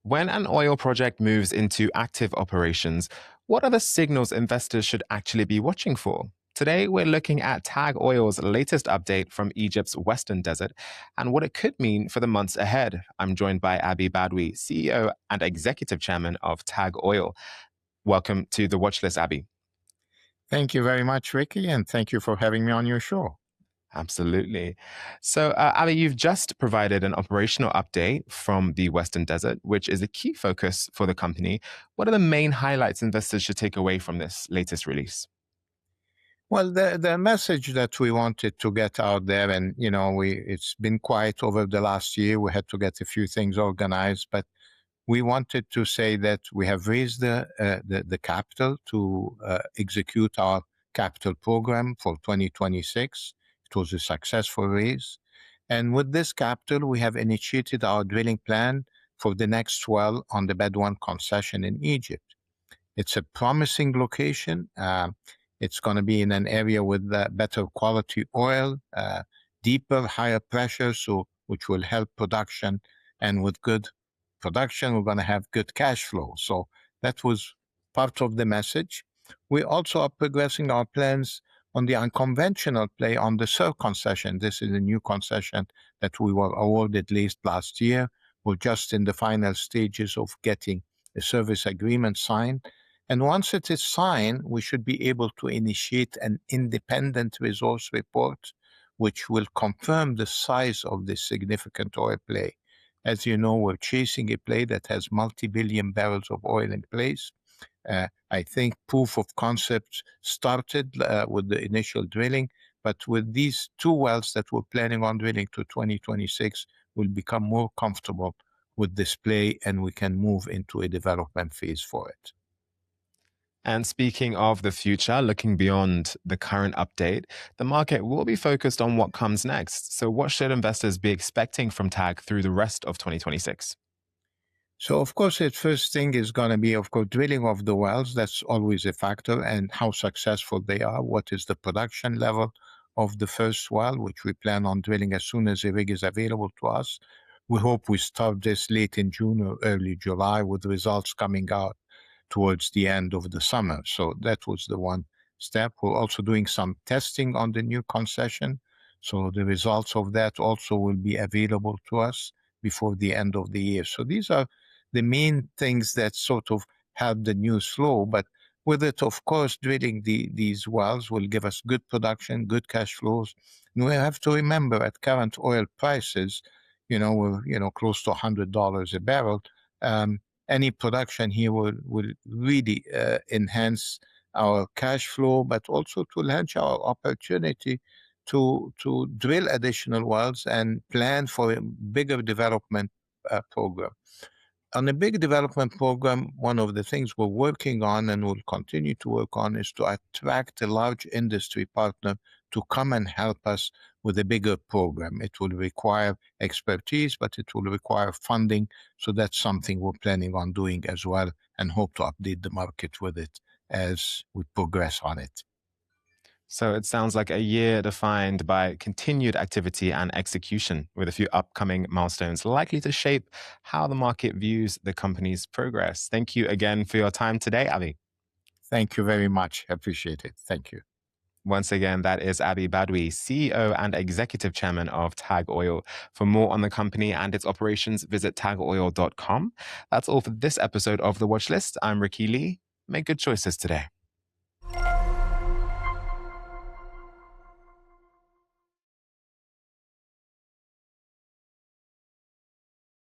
When an oil project moves into active operations, what are the signals investors should actually be watching for? Today, we're looking at TAG Oil's latest update from Egypt's Western Desert and what it could mean for the months ahead. I'm joined by Abby Badwi, CEO and Executive Chairman of TAG Oil. Welcome to the Watchlist, Abby. Thank you very much, Ricky, and thank you for having me on your show. Absolutely. So, Abby, you've just provided an operational update from the Western Desert, which is a key focus for the company. What are the main highlights investors should take away from this latest release? Well, the message that we wanted to get out there, and it's been quiet over the last year. We had to get a few things organized, but we wanted to say that we have raised the capital to execute our capital program for 2026. It was a successful raise. And with this capital, we have initiated our drilling plan for the next well on the Bedawan concession in Egypt. It's a promising location. It's going to be in an area with better quality oil, deeper, higher pressure, which will help production. And with good production, we're going to have good cash flow. So that was part of the message. We also are progressing our plans on the unconventional play on the Sur concession. This is a new concession that we were awarded last year. We're just in the final stages of getting a service agreement signed. And once it is signed, we should be able to initiate an independent resource report, which will confirm the size of this significant oil play. As you know, we're chasing a play that has multi-billion barrels of oil in place. I think proof of concept started with the initial drilling, but with these two wells that we're planning on drilling to 2026, we'll become more comfortable with this play and we can move into a development phase for it. And speaking of the future, looking beyond the current update, the market will be focused on what comes next. So what should investors be expecting from TAG through the rest of 2026? So, of course, the first thing is going to be, of course, drilling of the wells. That's always a factor, and how successful they are. What is the production level of the first well, which we plan on drilling as soon as the rig is available to us. We hope we start this late in June or early July with results coming out towards the end of the summer. So that was the one step. We're also doing some testing on the new concession. So the results of that also will be available to us before the end of the year. So these are the main things that sort of help the news flow. But with it, of course, drilling these wells will give us good production, good cash flows. And we have to remember at current oil prices, we're close to $100 a barrel. Any production here will really enhance our cash flow, but also to enhance our opportunity to drill additional wells and plan for a bigger development program. On a big development program, one of the things we're working on and will continue to work on is to attract a large industry partner to come and help us with a bigger program. It will require expertise, but it will require funding. So that's something we're planning on doing as well and hope to update the market with it as we progress on it. So it sounds like a year defined by continued activity and execution, with a few upcoming milestones likely to shape how the market views the company's progress. Thank you again for your time today, Abby. Thank you very much. Appreciate it. Thank you. Once again, that is Abby Badwi, CEO and Executive Chairman of TAG Oil. For more on the company and its operations, visit tagoil.com. That's all for this episode of The Watchlist. I'm Ricky Lee. Make good choices today.